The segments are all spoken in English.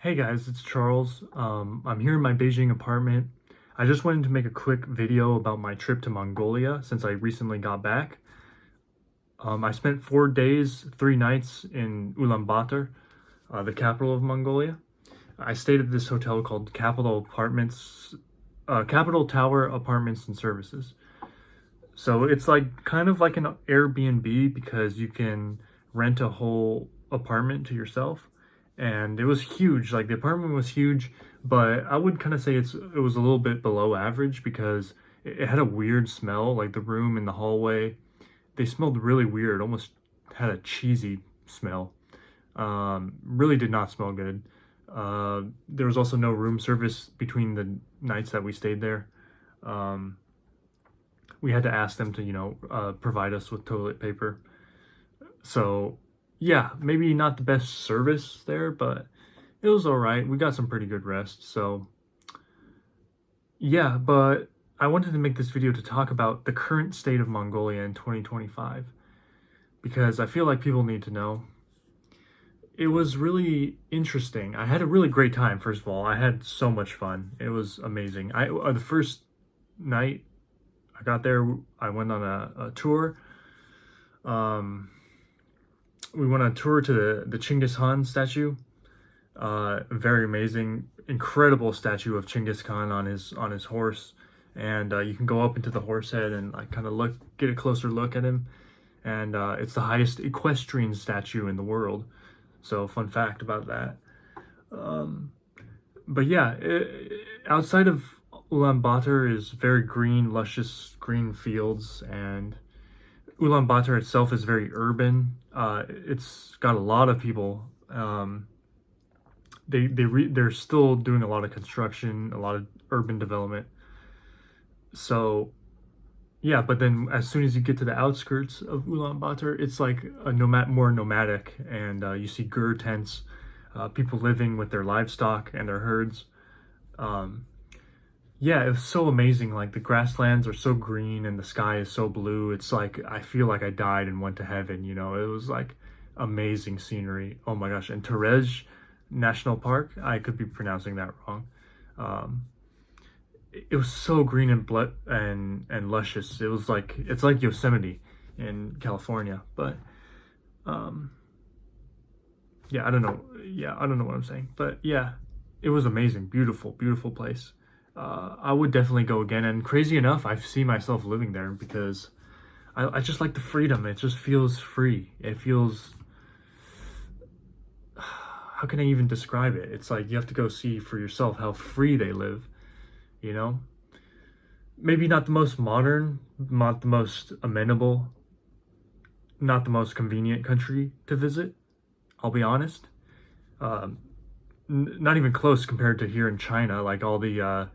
Hey guys, it's Charles. I'm here in my Beijing apartment. I just wanted to make a quick video about my trip to Mongolia since I recently got back. I spent 4 days, 3 nights in Ulaanbaatar, the capital of Mongolia. I stayed at this hotel called Capital Tower Apartments and Services. So it's like kind of like an Airbnb because you can rent a whole apartment to yourself. And it was huge. Like the apartment was huge, but I would kind of say it was a little bit below average because it had a weird smell. Like the room and the hallway, they smelled really weird, almost had a cheesy smell. Really did not smell good. There was also no room service between the nights that we stayed there. Um, we had to ask them to, provide us with toilet paper. So, yeah, maybe not the best service there, but it was all right. We got some pretty good rest. So, yeah, but I wanted to make this video to talk about the current state of Mongolia in 2025 because I feel like people need to know. It was really interesting. I had a really great time, first of all. I had so much fun. It was amazing. The first night I got there, I went on a tour. Um, we went on a tour to the Chinggis Khan statue. Very amazing, incredible statue of Chinggis Khan on his horse, and you can go up into the horse head and like kind of get a closer look at him. And it's the highest equestrian statue in the world. So fun fact about that. Um, but yeah, outside of Ulaanbaatar is very green, luscious green fields, and Ulaanbaatar itself is very urban. It's got a lot of people. They're still doing a lot of construction, a lot of urban development. So yeah, but then as soon as you get to the outskirts of Ulaanbaatar, it's like more nomadic, and you see gur tents, people living with their livestock and their herds. Um, yeah, it was so amazing. Like the grasslands are so green and the sky is so blue. It's like I feel like I died and went to heaven. It was like amazing scenery. Oh my gosh! And Terej National Park, I could be pronouncing that wrong. Um, it was so green and luscious. It's like Yosemite in California, but um, yeah, I don't know. Yeah, I don't know what I'm saying, but yeah, it was amazing, beautiful, beautiful place. I would definitely go again. And crazy enough, I see myself living there because I just like the freedom. It just feels free. It feels, how can I even describe it? It's like you have to go see for yourself how free they live, you know? Maybe not the most modern, not the most amenable, not the most convenient country to visit. I'll be honest. Um, Not even close compared to here in China. Like all the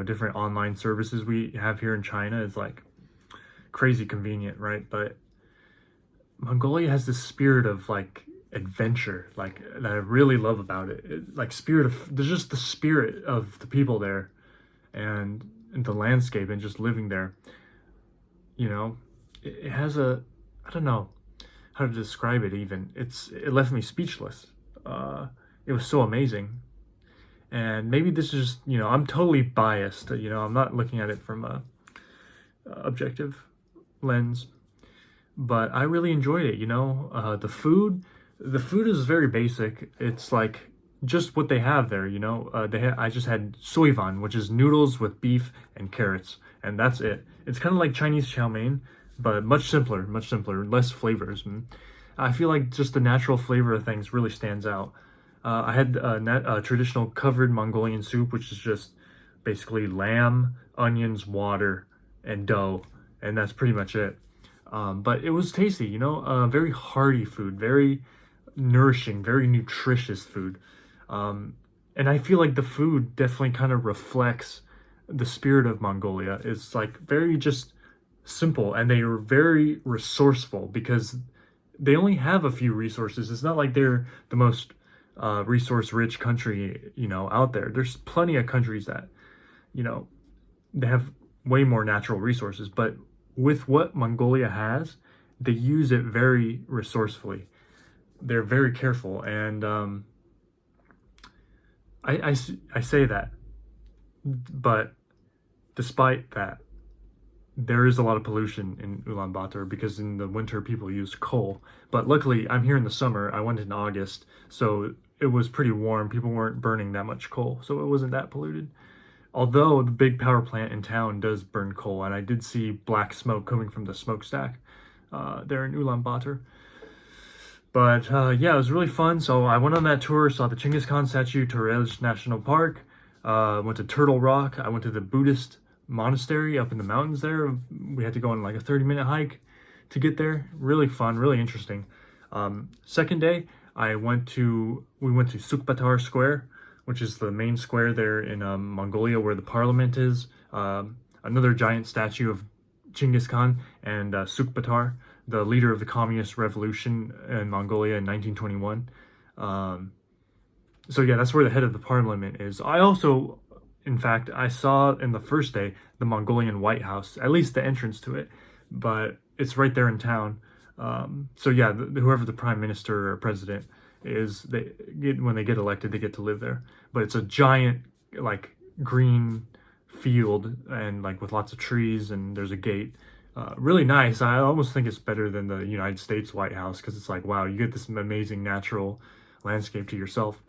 different online services we have here in China is like crazy convenient, right? But Mongolia has this spirit of like adventure, like that I really love about it. Like there's just the spirit of the people there, and the landscape and just living there. You know, it has I don't know how to describe it even. It left me speechless. It was so amazing. And maybe this is just, I'm totally biased. I'm not looking at it from a objective lens, but I really enjoyed it. The food is very basic. It's like just what they have there. I just had soyvan, which is noodles with beef and carrots, and that's it. It's kind of like Chinese chow mein, but much simpler, less flavors. And I feel like just the natural flavor of things really stands out. I had a traditional covered Mongolian soup, which is just basically lamb, onions, water, and dough, and that's pretty much it. But it was tasty, very hearty food, very nourishing, very nutritious food. And I feel like the food definitely kind of reflects the spirit of Mongolia. It's like very just simple, and they are very resourceful because they only have a few resources. It's not like they're the most resource rich country, out there. There's plenty of countries that, you know, they have way more natural resources, but with what Mongolia has, they use it very resourcefully. They're very careful, and I say that, but despite that, there is a lot of pollution in Ulaanbaatar because in the winter people use coal. But luckily, I'm here in the summer. I went in August, so it was pretty warm. People weren't burning that much coal, so it wasn't that polluted. Although the big power plant in town does burn coal, and I did see black smoke coming from the smokestack there in Ulaanbaatar. But yeah, it was really fun. So I went on that tour, saw the Chinggis Khan statue, Turej National Park, went to Turtle Rock. I went to the Buddhist monastery up in the mountains there. We had to go on like a 30-minute hike to get there. Really fun, really interesting. Second day, we went to Sukbatar Square, which is the main square there in Mongolia where the parliament is. Another giant statue of Chinggis Khan and Sukbatar, the leader of the communist revolution in Mongolia in 1921. So yeah, that's where the head of the parliament is. In fact, I saw in the first day the Mongolian White House, at least the entrance to it, but it's right there in town. So yeah, whoever the prime minister or president is, when they get elected, they get to live there. But it's a giant, like, green field and like with lots of trees, and there's a gate. Really nice. I almost think it's better than the United States White House because it's like, wow, you get this amazing natural landscape to yourself.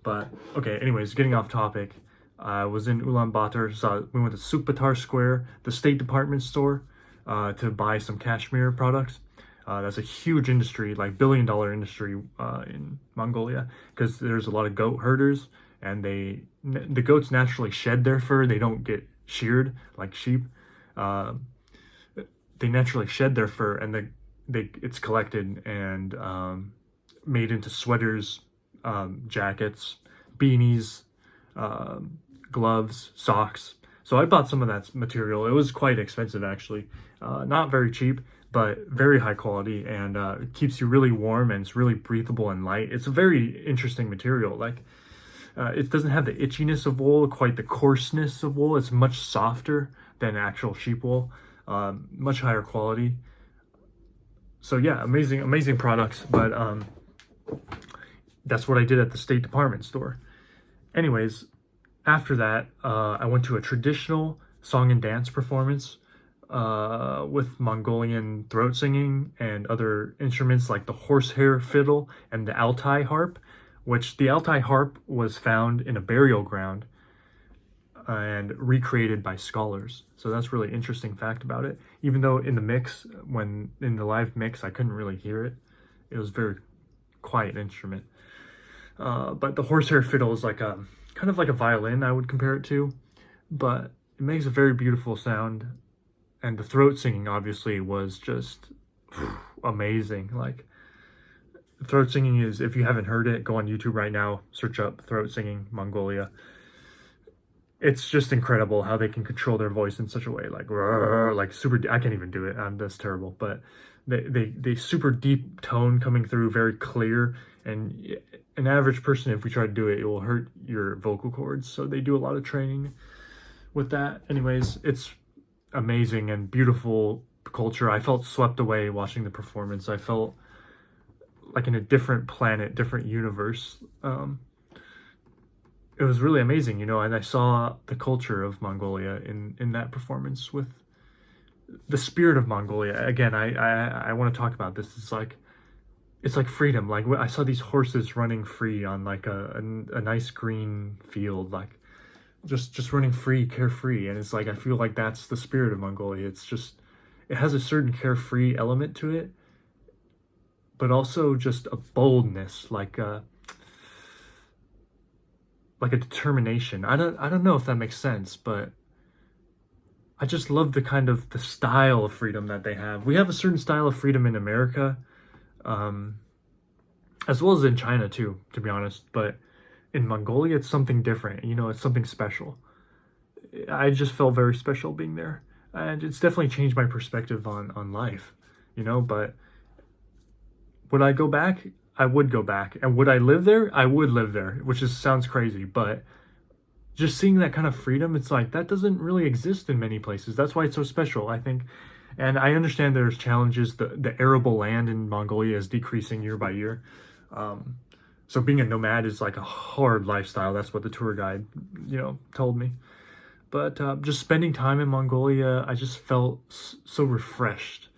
But okay, anyways, getting off topic. I was in Ulaanbaatar, so we went to Sukbatar Square, the State Department store, to buy some cashmere products. That's a huge industry, like billion-dollar industry in Mongolia, because there's a lot of goat herders, and the goats naturally shed their fur. They don't get sheared like sheep. They naturally shed their fur, and it's collected and made into sweaters, jackets, beanies, gloves, socks. So I bought some of that material. It was quite expensive, actually. Not very cheap, but very high quality, and it keeps you really warm, and it's really breathable and light. It's a very interesting material. Like, it doesn't have the itchiness of wool, quite the coarseness of wool. It's much softer than actual sheep wool, much higher quality. So yeah, amazing products. But that's what I did at the State Department store. Anyways, after that, I went to a traditional song and dance performance with Mongolian throat singing and other instruments like the horsehair fiddle and the Altai harp, which the Altai harp was found in a burial ground and recreated by scholars. So that's really interesting fact about it. Even though in the live mix, I couldn't really hear it. It was a very quiet instrument. But the horsehair fiddle is like kind of like a violin, I would compare it to, but it makes a very beautiful sound. And the throat singing obviously was just amazing. Like, throat singing is, if you haven't heard it, go on YouTube right now, search up throat singing Mongolia. It's just incredible how they can control their voice in such a way, like super. I can't even do it. That's terrible. But they super deep tone coming through, very clear. And an average person, if we try to do it, it will hurt your vocal cords. So they do a lot of training with that. Anyways, it's amazing and beautiful culture. I felt swept away watching the performance. I felt like in a different planet, different universe. It was really amazing, and I saw the culture of Mongolia in that performance with the spirit of Mongolia. Again, I want to talk about this. It's like freedom. Like, I saw these horses running free on like a nice green field, like just running free, carefree. And it's like, I feel like that's the spirit of Mongolia. It has a certain carefree element to it, but also just a boldness, like a determination. I don't know if that makes sense, but I just love the style of freedom that they have. We have a certain style of freedom in America, as well as in China too, to be honest. But in Mongolia, it's something different. It's something special. I just felt very special being there, and it's definitely changed my perspective on life. But would I go back? I would go back. And would I live there? I would live there, which sounds crazy, but just seeing that kind of freedom, it's like, that doesn't really exist in many places. That's why it's so special, I think. And I understand there's challenges. The arable land in Mongolia is decreasing year by year. So being a nomad is like a hard lifestyle. That's what the tour guide, told me. But just spending time in Mongolia, I just felt so refreshed.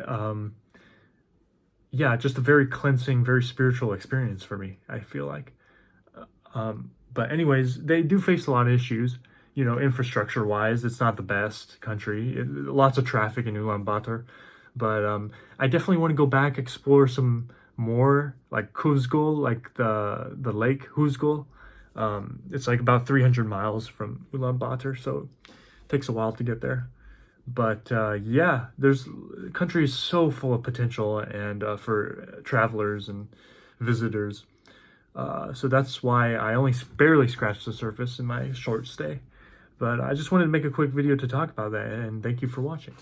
Um, yeah, just a very cleansing, very spiritual experience for me, I feel like. But anyways, they do face a lot of issues. Infrastructure wise, it's not the best country. Lots of traffic in Ulaanbaatar. But I definitely want to go back, explore some more, like Kuzgul, like the lake Kuzgul. It's like about 300 miles from Ulaanbaatar, so it takes a while to get there. But yeah, the country is so full of potential and for travelers and visitors. So that's why I only barely scratched the surface in my short stay. But I just wanted to make a quick video to talk about that, and thank you for watching.